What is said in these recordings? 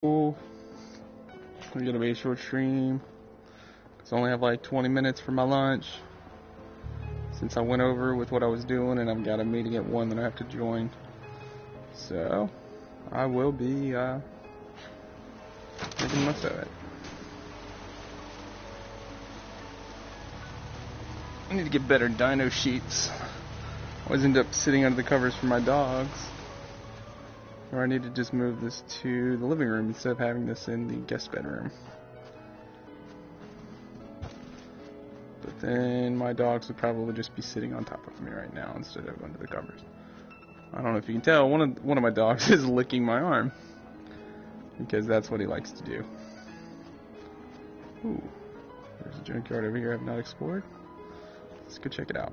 We're gonna be a short stream. Cause I only have like 20 minutes for my lunch. Since I went over with what I was doing and I've got a meeting at 1 that I have to join. So, I will be making most of it. I need to get better dino sheets. I always end up sitting under the covers for my dogs. Or I need to just move this to the living room instead of having this in the guest bedroom. But then my dogs would probably just be sitting on top of me right now instead of under the covers. I don't know if you can tell, one of my dogs is licking my arm. Because that's what he likes to do. Ooh, there's a junkyard over here I've not explored. Let's go check it out.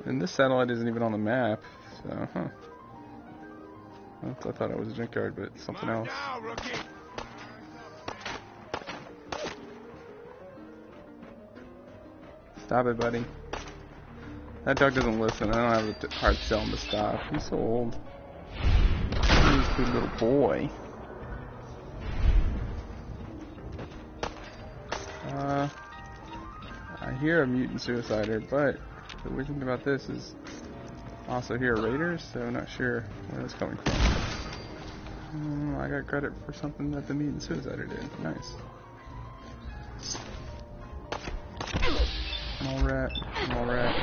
And this satellite isn't even on the map, so, huh. I thought it was a junkyard, but it's something else. Stop it, buddy. That dog doesn't listen. I don't have the heart to tell him to stop. He's so old. He's a good little boy. I hear a mutant suicider, but the weird thing about this is also hear raiders, so I'm not sure where that's coming from. I got credit for something that the mutant suicider did. Nice. Small rat, small rat.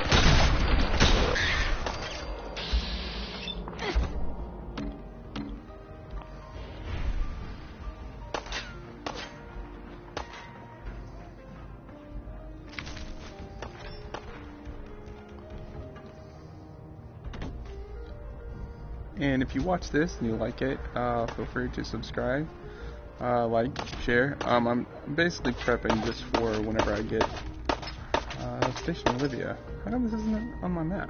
And if you watch this and you like it, feel free to subscribe, like, share. I'm basically prepping just for whenever I get Station Olivia. How come this isn't on my map?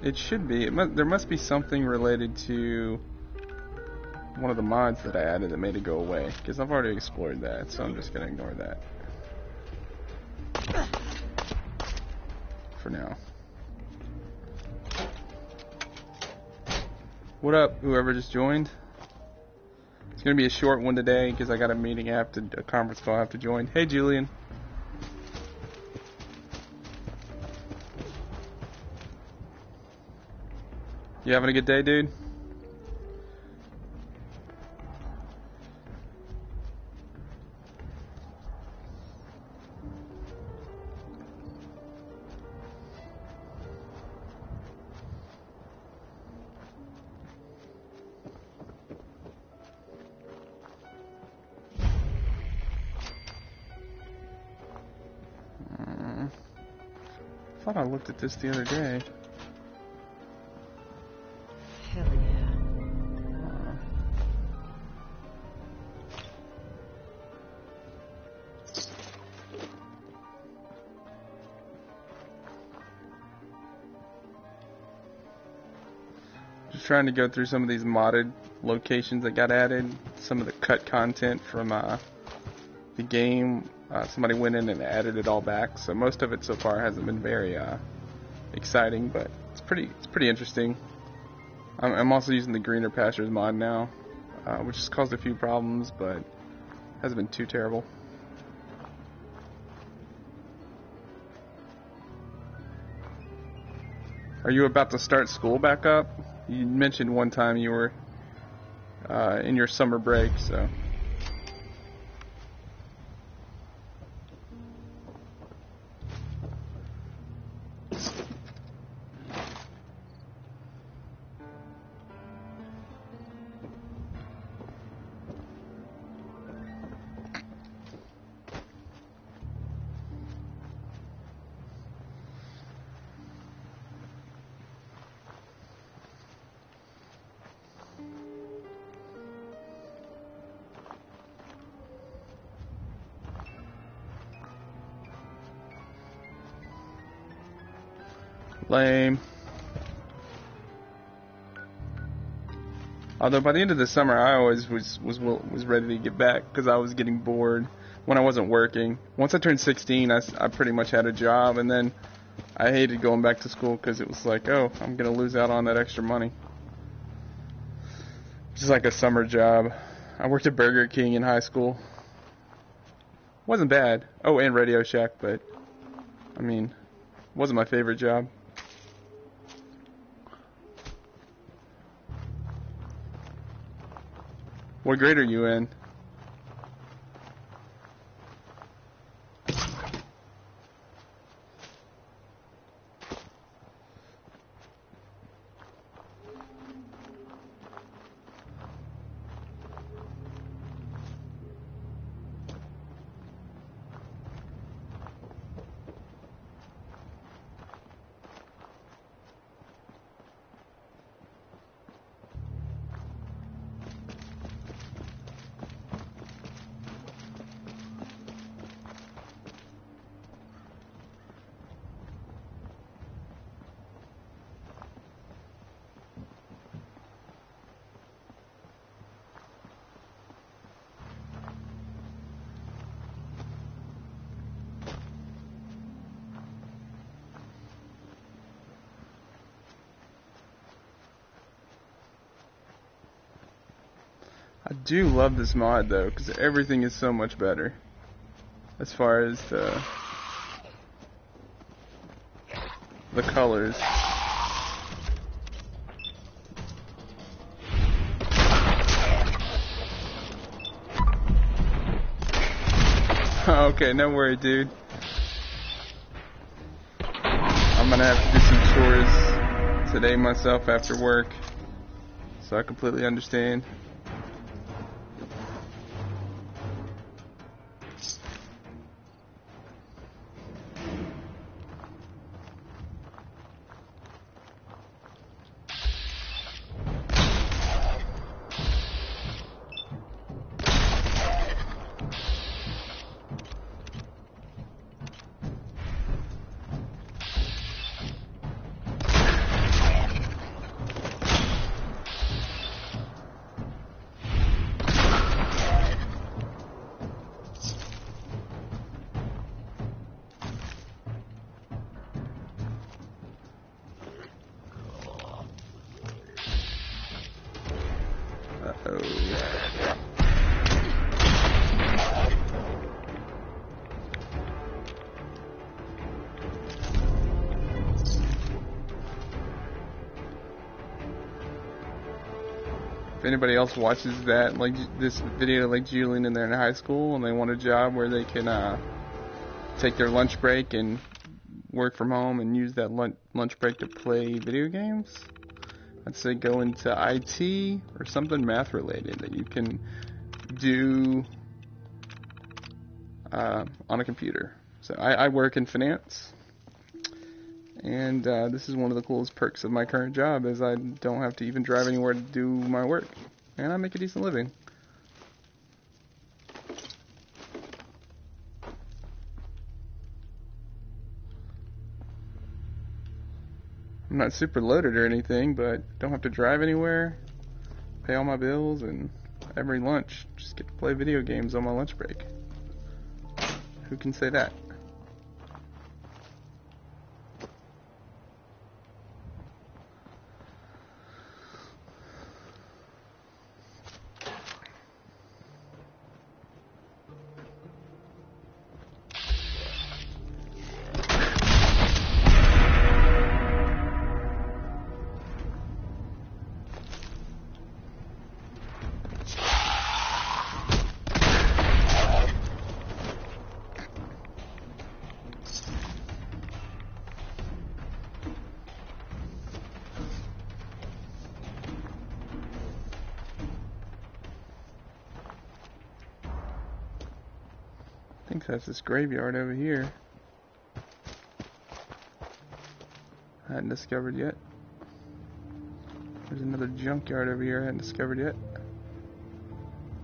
It should be. There must be something related to one of the mods that I added that made it go away. Because I've already explored that, so I'm just going to ignore that. For now. What up, whoever just joined? It's gonna be a short one today because I got a meeting a conference call I have to join. Hey, Julian. You having a good day, dude? I thought I looked at this the other day. Hell yeah. Just trying to go through some of these modded locations that got added. Some of the cut content from the game. Somebody went in and added it all back, so most of it so far hasn't been very exciting, but it's pretty interesting. I'm also using the Greener Pastures mod now, which has caused a few problems, but hasn't been too terrible. Are you about to start school back up? You mentioned one time you were in your summer break, so... Lame. Although by the end of the summer, I always was ready to get back because I was getting bored when I wasn't working. Once I turned 16, I pretty much had a job, and then I hated going back to school because it was like, oh, I'm gonna lose out on that extra money. Just like a summer job. I worked at Burger King in high school. Wasn't bad. Oh, and Radio Shack, but I mean, wasn't my favorite job. What grade are you in? I do love this mod though, because everything is so much better as far as the colors. Okay, no worry, dude. I'm gonna have to do some chores today myself after work, so I completely understand. If anybody else watches that, like this video, like Julian and they're in high school and they want a job where they can take their lunch break and work from home and use that lunch break to play video games, I'd say go into IT or something math related that you can do on a computer. So I work in finance, and this is one of the coolest perks of my current job is I don't have to even drive anywhere to do my work, and I make a decent living. I'm not super loaded or anything, but don't have to drive anywhere, pay all my bills, and every lunch just get to play video games on my lunch break. Who can say that? I think that's this graveyard over here. I hadn't discovered yet. There's another junkyard over here I hadn't discovered yet.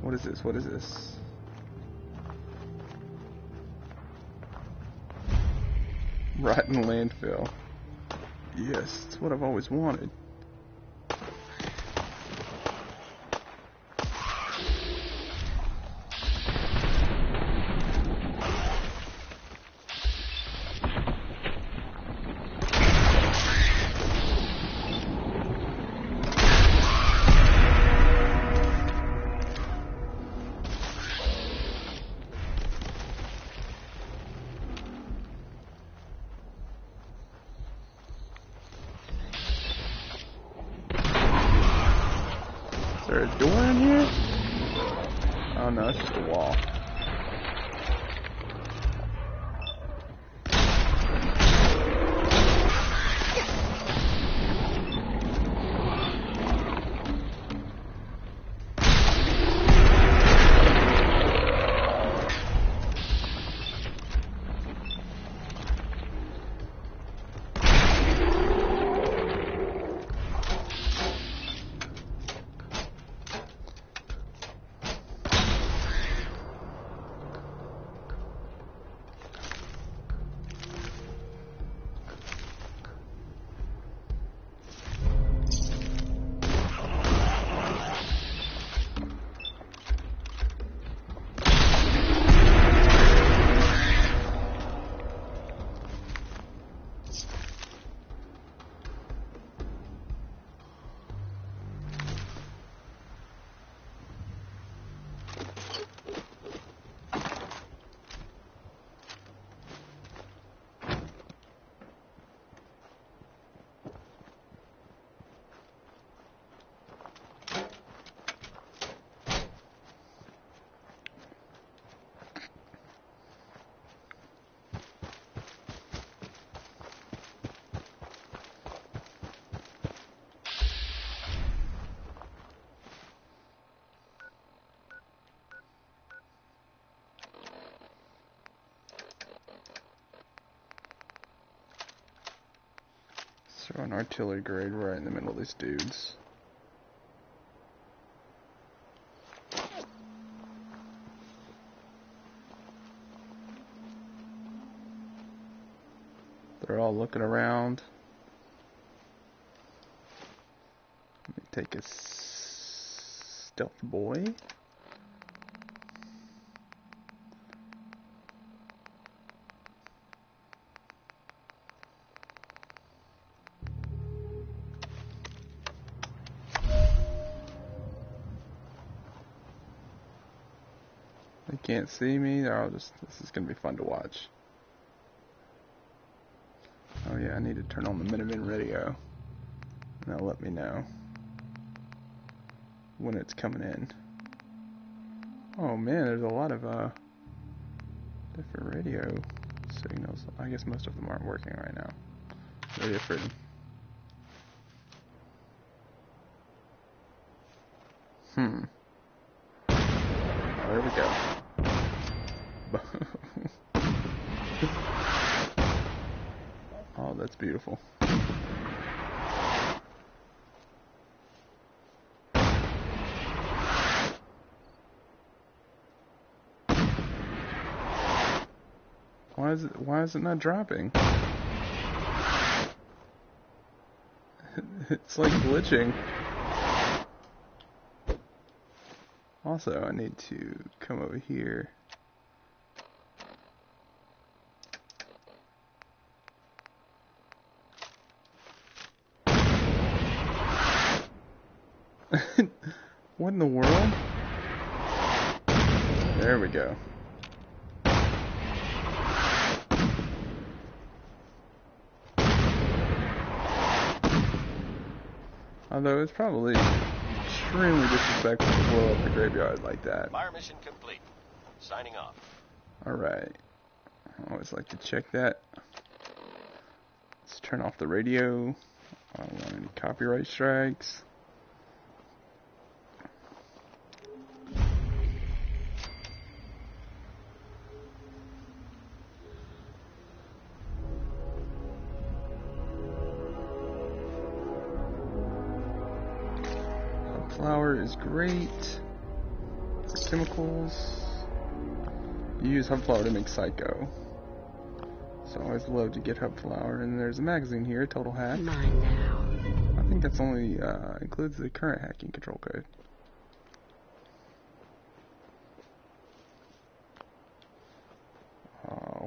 What is this? What is this? Rotten landfill. Yes, it's what I've always wanted. Is there a door in here? Oh no, it's just a wall. Throw an artillery grade right in the middle of these dudes. They're all looking around. Let me take a stealth boy. They can't see me. They're all just. This is gonna be fun to watch. Oh yeah, I need to turn on the Minutemen radio, and that'll let me know when it's coming in. Oh man, there's a lot of different radio signals. I guess most of them aren't working right now. They're different. Oh, there we go. Oh, that's beautiful. Why is it not dropping? It's like glitching. Also, I need to come over here. What in the world? There we go. Although it's probably extremely disrespectful to blow up the graveyard like that. Fire mission complete. Signing off. Alright. I always like to check that. Let's turn off the radio. I don't want any copyright strikes. Flour is great. For chemicals. You use hub flour to make Psycho. So I always love to get hub flour. And there's a magazine here, Total Hack. Mine now. I think that's only includes the current hacking control code.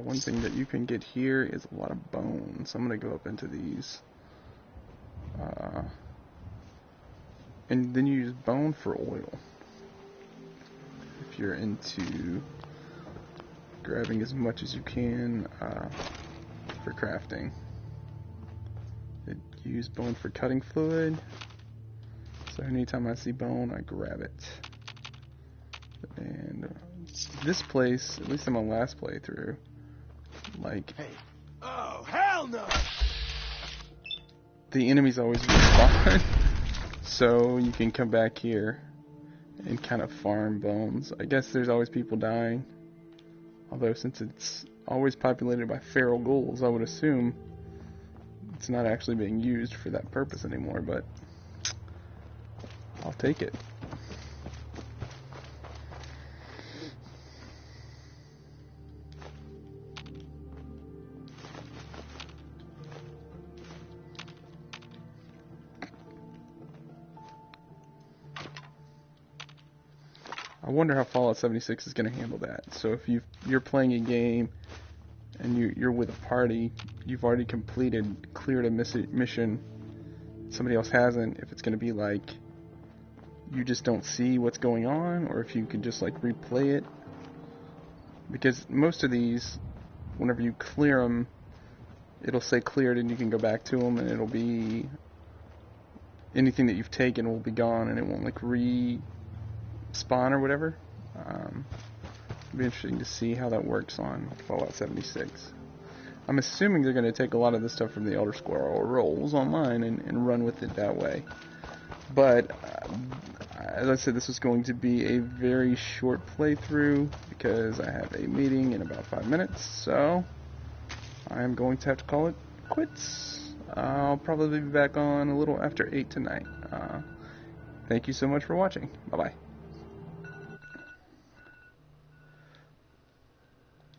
One thing that you can get here is a lot of bones. I'm gonna go up into these. And then you use bone for oil. If you're into grabbing as much as you can for crafting. You use bone for cutting fluid. So anytime I see bone, I grab it. And this place, at least in my last playthrough, like, Hey. Oh, hell no! the enemies always respawn. So you can come back here and kind of farm bones. I guess there's always people dying. Although since it's always populated by feral ghouls, I would assume it's not actually being used for that purpose anymore, but I'll take it. I wonder how Fallout 76 is going to handle that. So if you're playing a game and you're with a party, you've already cleared a mission, somebody else hasn't, if it's going to be like you just don't see what's going on, or if you can just like replay it. Because most of these, whenever you clear them, it'll say cleared and you can go back to them, and it'll be anything that you've taken will be gone, and it won't like spawn or whatever. It'll be interesting to see how that works on Fallout 76. I'm assuming they're going to take a lot of the stuff from the Elder Scrolls Online and run with it that way. But as I said, this was going to be a very short playthrough because I have a meeting in about 5 minutes, so I'm going to have to call it quits. I'll probably be back on a little after 8 tonight. Thank you so much for watching. Bye-bye.